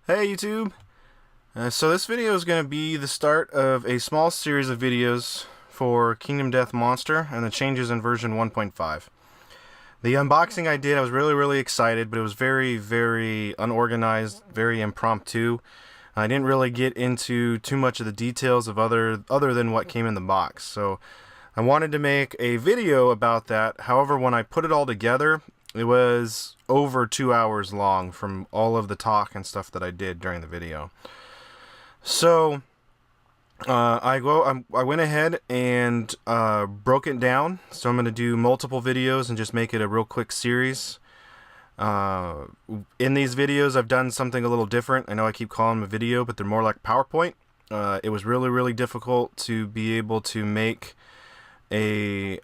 Hey YouTube! So this video is going to be the start of a small series of videos for Kingdom Death Monster and the changes in version 1.5. The unboxing I did, I was really excited, but it was very unorganized, very impromptu. I didn't really get into too much of the details of other than what came in the box. So I wanted to make a video about that. However, when I put it all together, it was over 2 hours long from all of the talk and stuff that I did during the video. So I went ahead and broke it down. So I'm going to do multiple videos and just make it a real quick series. In these videos, I've done something a little different. I know I keep calling them a video, but they're more like PowerPoint. It was really difficult to be able to make a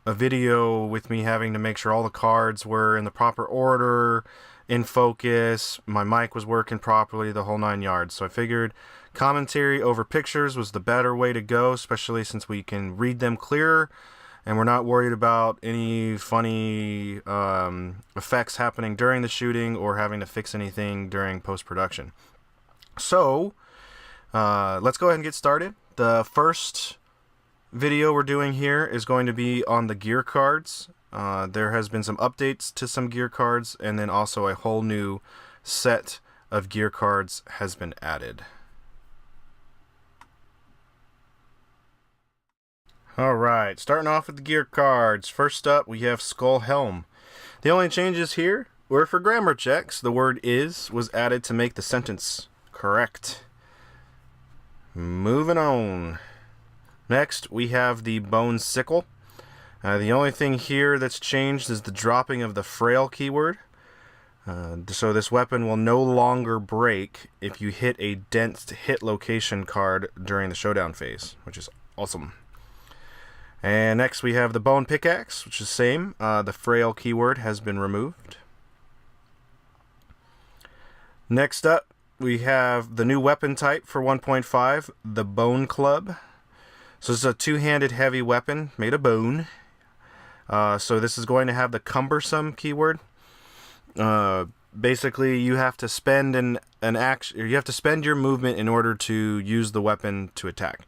video with me having to make sure all the cards were in the proper order, in focus, my mic was working properly, the whole 9 yards. So I figured commentary over pictures was the better way to go, especially since we can read them clearer and we're not worried about any funny effects happening during the shooting or having to fix anything during post-production. So let's go ahead and get started. The first video we're doing here is going to be on the gear cards. There has been some updates to some gear cards, and then also a whole new set of gear cards has been added. Alright, starting off with the gear cards. First up, we have Skull Helm. The only changes here were for grammar checks. The word is was added to make the sentence correct. Moving on. Next, we have the Bone Sickle. The only thing here that's changed is the dropping of the Frail keyword. So this weapon will no longer break if you hit a dense hit location card during the showdown phase, which is awesome. And next we have the Bone Pickaxe, which is the same. The Frail keyword has been removed. Next up, we have the new weapon type for 1.5, the Bone Club. So this is a two-handed heavy weapon made of bone. So this is going to have the cumbersome keyword. Basically, you have to spend an action. You have to spend your movement in order to use the weapon to attack.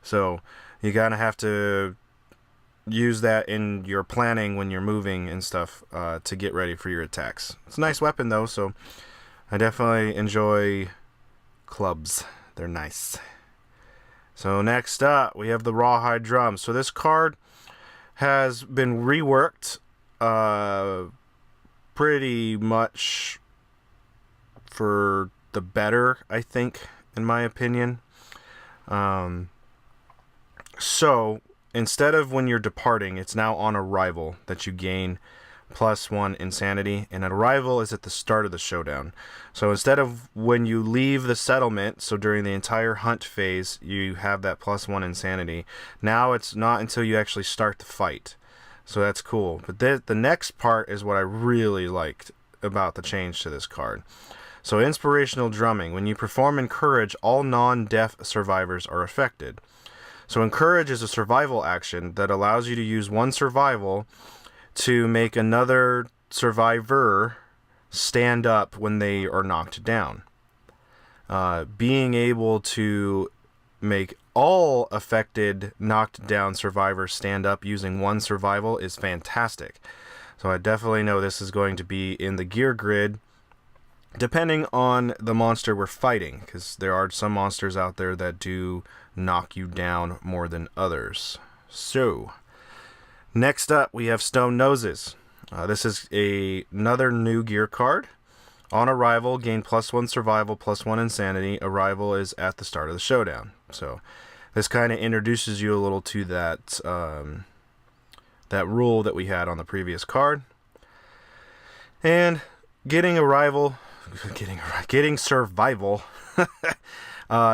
So you gotta have to use that in your planning when you're moving and stuff to get ready for your attacks. It's a nice weapon though, so I definitely enjoy clubs. They're nice. So next up, we have the Rawhide Drum. So this card has been reworked pretty much for the better, I think, in my opinion. So instead of when you're departing, it's now on arrival that you gain +1 insanity, and arrival is at the start of the showdown. So instead of when you leave the settlement, so during the entire hunt phase you have that +1 insanity, now it's not until you actually start the fight. So that's cool. But the next part is what I really liked about the change to this card. So inspirational drumming. When you perform Encourage, all non-death survivors are affected. So Encourage is a survival action that allows you to use one survival to make another survivor stand up when they are knocked down. Being able to make all affected knocked down survivors stand up using one survival is fantastic. So I definitely know this is going to be in the gear grid depending on the monster we're fighting, because there are some monsters out there that do knock you down more than others. So next up, we have Stone Noses. This is another new gear card. On arrival, gain +1 survival, +1 insanity. Arrival is at the start of the showdown. So this kind of introduces you a little to that that rule that we had on the previous card. And getting survival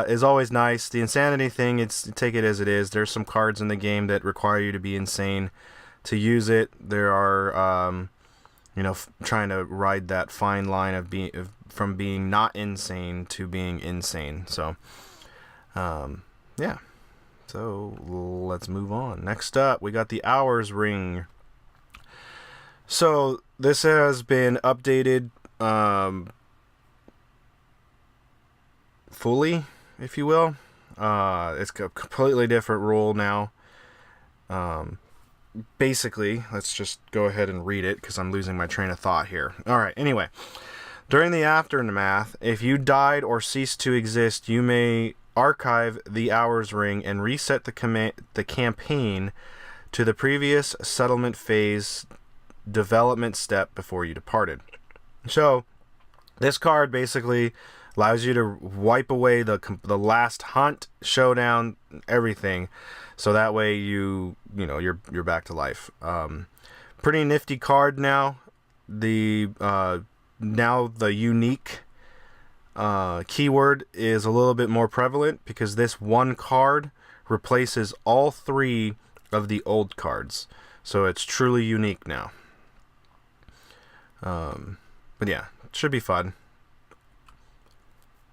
is always nice. The insanity thing, take it as it is. There's some cards in the game that require you to be insane to use it. There are, trying to ride that fine line of from being not insane to being insane. So, yeah. So let's move on. Next up, we got the Hours Ring. So this has been updated fully, if you will. It's a completely different rule now. Basically, let's just go ahead and read it because I'm losing my train of thought here. Alright, anyway. During the aftermath, if you died or ceased to exist, you may archive the Hours Ring and reset the campaign to the previous settlement phase development step before you departed. So, this card basically allows you to wipe away the last hunt, showdown, everything, so that way you're back to life. Pretty nifty card now. Now the unique keyword is a little bit more prevalent because this one card replaces all 3 of the old cards, so it's truly unique now. But yeah, it should be fun.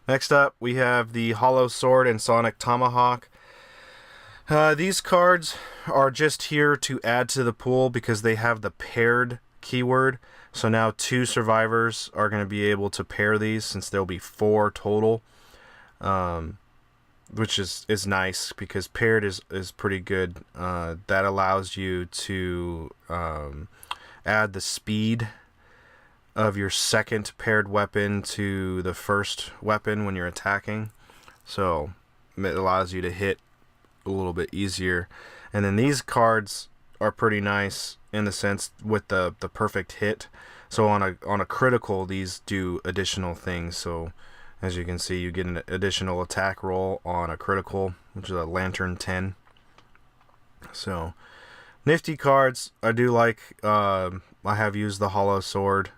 Next up, we have the Hollow Sword and Sonic Tomahawk. These cards are just here to add to the pool because they have the paired keyword. So now 2 survivors are going to be able to pair these since there'll be 4 total. Which is nice because paired is pretty good. That allows you to add the speed of your second paired weapon to the first weapon when you're attacking. So it allows you to hit a little bit easier. And then these cards are pretty nice in the sense with the perfect hit. So on a critical, these do additional things. So as you can see, you get an additional attack roll on a critical, which is a Lantern 10. So nifty cards. I do like. I have used the Hollow Sword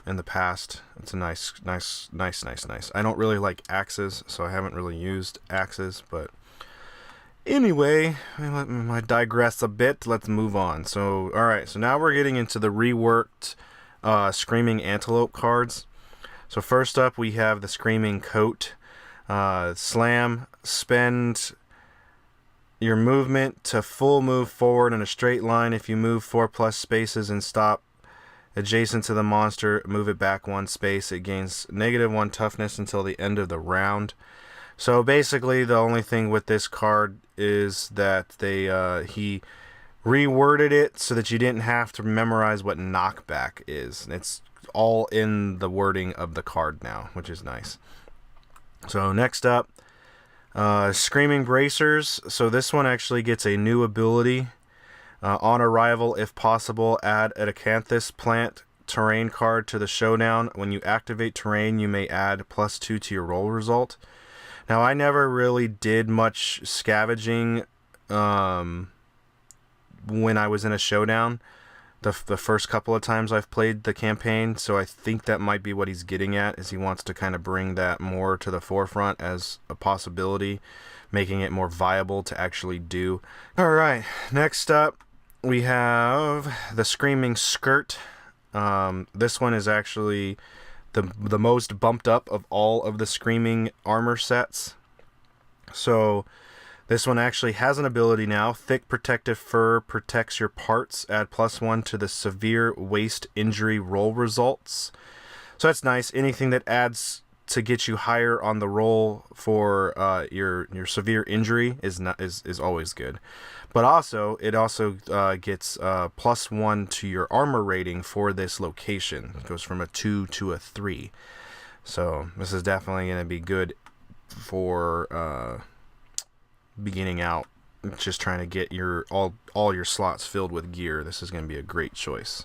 in the past. It's a nice. I don't really like axes, so I haven't really used axes, but anyway, I digress a bit. Let's move on. So, alright, so now we're getting into the reworked Screaming Antelope cards. So first up, we have the Screaming Coat. Slam, spend your movement to full move forward in a straight line. If you move 4+ spaces and stop adjacent to the monster, move it back 1 space. It gains -1 toughness until the end of the round. So basically, the only thing with this card is that he reworded it so that you didn't have to memorize what knockback is. It's all in the wording of the card now, which is nice. So next up, Screaming Bracers. So this one actually gets a new ability. On arrival, if possible, add an Acanthus plant terrain card to the showdown. When you activate terrain, you may add +2 to your roll result. Now, I never really did much scavenging when I was in a showdown. The first couple of times I've played the campaign, so I think that might be what he's getting at, is he wants to kind of bring that more to the forefront as a possibility, making it more viable to actually do. Alright, next up, we have the Screaming Skirt. This one is actually the most bumped up of all of the Screaming armor sets. So this one actually has an ability now. Thick protective fur protects your parts. Add +1 to the severe waist injury roll results. So that's nice. Anything that adds to get you higher on the roll for your severe injury is always good. But also, it also gets +1 to your armor rating for this location. It goes from a 2 to a 3. So this is definitely going to be good for beginning out, just trying to get your all your slots filled with gear. This is going to be a great choice.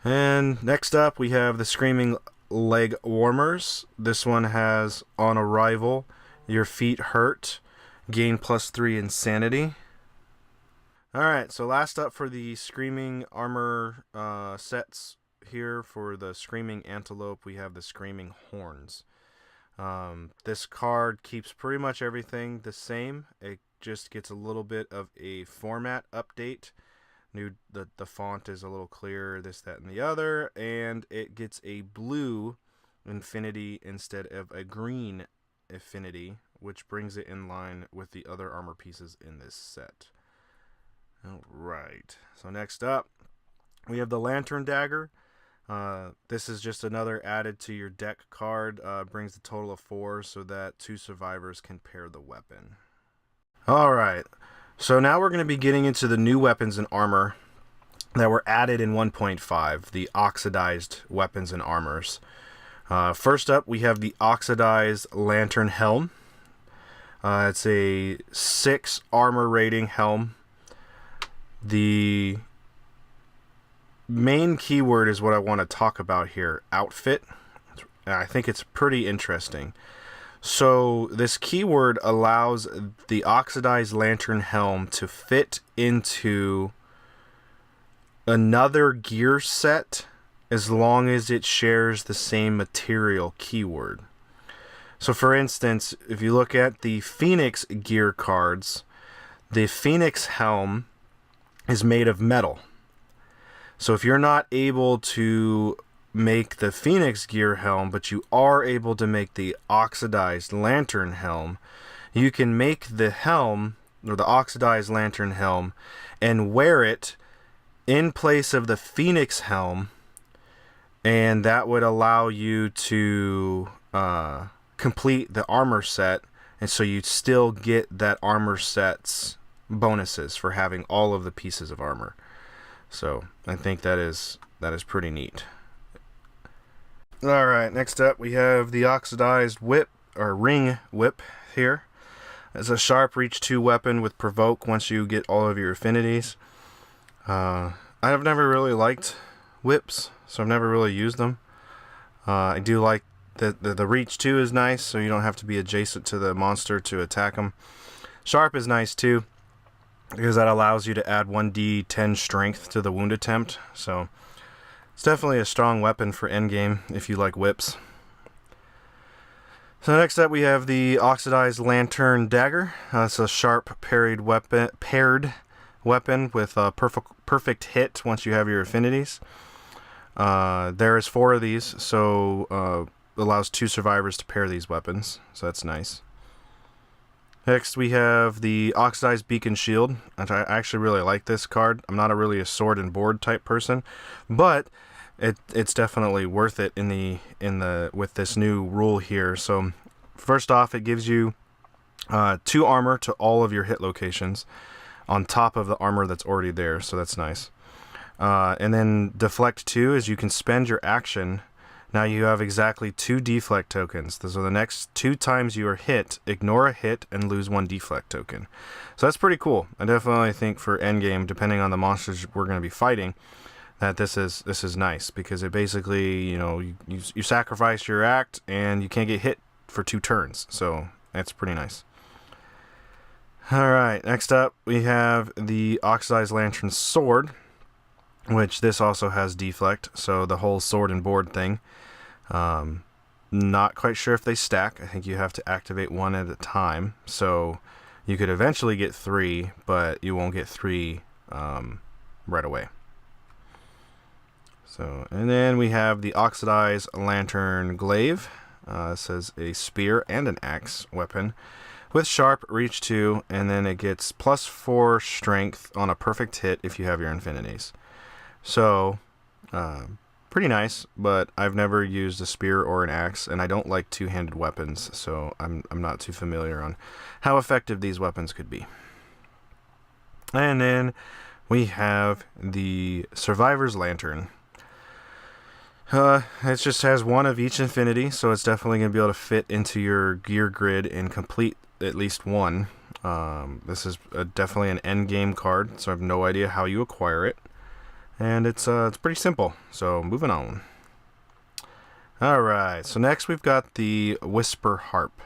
And next up, we have the Screaming Leg Warmers. This one has on arrival, your feet hurt, gain +3 insanity. Alright, so last up for the Screaming armor sets here for the Screaming Antelope, we have the Screaming Horns. This card keeps pretty much everything the same. It just gets a little bit of a format update. The font is a little clearer, this, that, and the other, and it gets a blue infinity instead of a green affinity, which brings it in line with the other armor pieces in this set. Alright, so next up, we have the Lantern Dagger. This is just another added to your deck card. Brings the total of 4 so that 2 survivors can pair the weapon. Alright, so now we're going to be getting into the new weapons and armor that were added in 1.5, the oxidized weapons and armors. First up, we have the oxidized lantern helm. It's a 6 armor rating helm. The main keyword is what I want to talk about here, outfit. I think it's pretty interesting. So this keyword allows the oxidized lantern helm to fit into another gear set as long as it shares the same material keyword. So for instance, if you look at the Phoenix gear cards, the Phoenix helm is made of metal. So if you're not able to make the Phoenix gear helm, but you are able to make the oxidized lantern helm, you can make the helm, or the oxidized lantern helm, and wear it in place of the Phoenix helm, and that would allow you to complete the armor set, and so you'd still get that armor set's bonuses for having all of the pieces of armor. So I think that is pretty neat. Alright, next up we have the oxidized whip, or ring whip here. It's a sharp reach 2 weapon with provoke once you get all of your affinities. I've never really liked whips, so I've never really used them. I do like the reach 2 is nice, so you don't have to be adjacent to the monster to attack them. Sharp is nice too, because that allows you to add 1d10 strength to the wound attempt, so it's definitely a strong weapon for endgame if you like whips. So next up we have the oxidized lantern dagger. It's a sharp paired weapon with a perfect hit once you have your affinities. There is 4 of these, so allows 2 survivors to pair these weapons, so that's nice. Next we have the oxidized beacon shield. I actually really like this card. I'm not really a sword and board type person, but it's definitely worth it with this new rule here. So first off, it gives you 2 armor to all of your hit locations on top of the armor that's already there, so that's nice. And then deflect 2 is you can spend your action. Now you have exactly 2 deflect tokens. So the next 2 times you are hit, ignore a hit and lose 1 deflect token. So that's pretty cool. I definitely think for endgame, depending on the monsters we're going to be fighting, that this is nice, because it basically, you sacrifice your act and you can't get hit for 2 turns. So that's pretty nice. Alright, next up we have the oxidized lantern sword, which this also has deflect, so the whole sword and board thing. Not quite sure if they stack. I think you have to activate 1 at a time, so you could eventually get 3, but you won't get 3 right away. So, and then we have the oxidized lantern glaive. It says a spear and an axe weapon with sharp reach 2, and then it gets +4 strength on a perfect hit if you have your infinities. So, pretty nice, but I've never used a spear or an axe, and I don't like 2-handed weapons, so I'm not too familiar on how effective these weapons could be. And then we have the Survivor's Lantern. It just has 1 of each infinity, so it's definitely going to be able to fit into your gear grid and complete at least 1. This is definitely an endgame card, so I have no idea how you acquire it. And it's pretty simple, so moving on. Alright, so next we've got the Whisper Harp.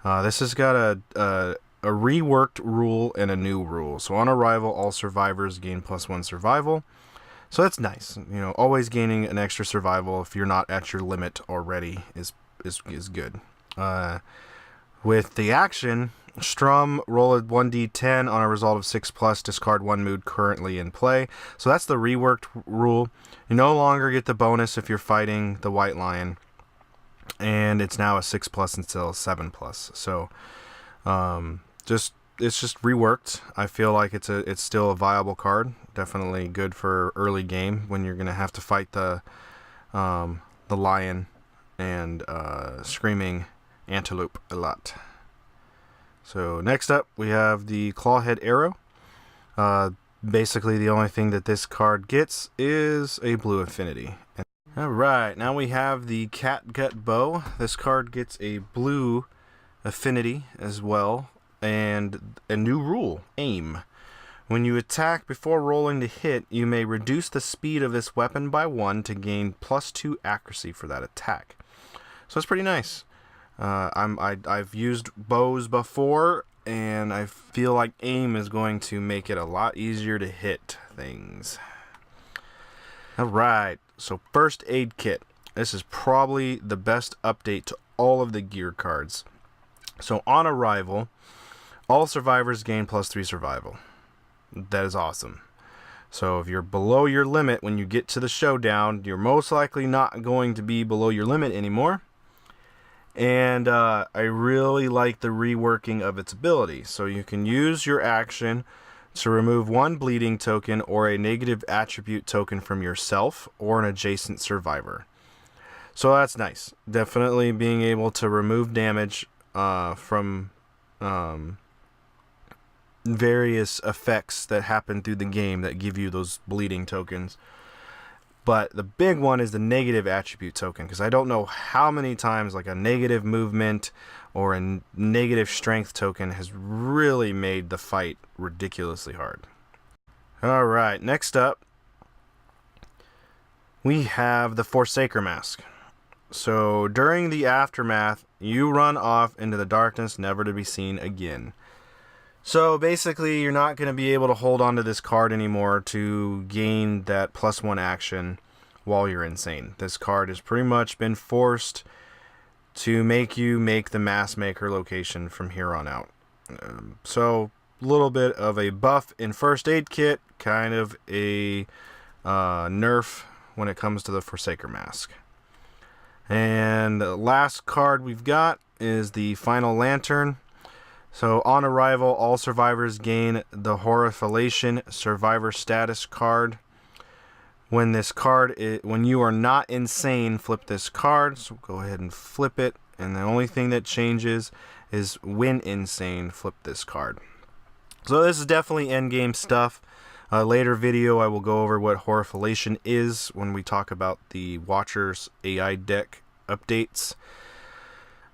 This has got a reworked rule and a new rule. So on arrival, all survivors gain +1 survival. So that's nice. Always gaining an extra survival if you're not at your limit already is good. With the action, Strum, roll a 1d10 on a result of 6+, discard 1 mood currently in play. So that's the reworked rule. You no longer get the bonus if you're fighting the White Lion, and it's now a 6+ instead of 7+. So it's just reworked. I feel like it's still a viable card. Definitely good for early game when you're gonna have to fight the the lion and screaming antelope a lot. So next up we have the Clawhead Arrow. Basically the only thing that this card gets is a blue affinity. Alright, now we have the Catgut Bow. This card gets a blue affinity as well, and a new rule, aim. When you attack before rolling to hit, you may reduce the speed of this weapon by 1 to gain +2 accuracy for that attack. So it's pretty nice. I've used bows before, and I feel like aim is going to make it a lot easier to hit things. Alright, so First Aid Kit. This is probably the best update to all of the gear cards. So on arrival, all survivors gain +3 survival. That is awesome. So if you're below your limit when you get to the showdown, you're most likely not going to be below your limit anymore. And I really like the reworking of its ability. So you can use your action to remove 1 bleeding token or a negative attribute token from yourself or an adjacent survivor. So that's nice. Definitely being able to remove damage from various effects that happen through the game that give you those bleeding tokens. But the big one is the negative attribute token, because I don't know how many times like a negative movement or a negative strength token has really made the fight ridiculously hard. Alright, next up we have the Forsaker Mask. So during the aftermath, you run off into the darkness, never to be seen again. So basically, you're not going to be able to hold on to this card anymore to gain that +1 action while you're insane. This card has pretty much been forced to make you make the Mask Maker location from here on out. So a little bit of a buff in First Aid Kit, kind of a nerf when it comes to the Forsaker Mask. And the last card we've got is the Final Lantern. So on arrival, all survivors gain the Horrifilation Survivor Status card. When you are not insane, flip this card. So go ahead and flip it. And the only thing that changes is when insane, flip this card. So this is definitely endgame stuff. Later video, I will go over what Horrifilation is when we talk about the Watchers AI deck updates.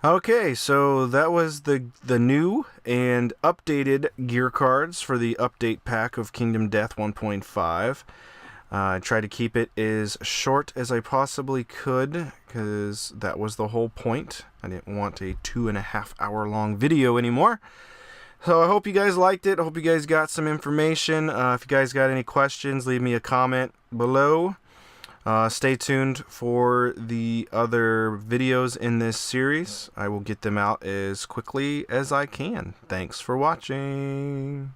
Okay, so that was the new and updated gear cards for the update pack of Kingdom Death 1.5. I tried to keep it as short as I possibly could, because that was the whole point. I didn't want a 2.5 hour long video anymore. So I hope you guys liked it. I hope you guys got some information. If you guys got any questions, leave me a comment below. Stay tuned for the other videos in this series. I will get them out as quickly as I can. Thanks for watching.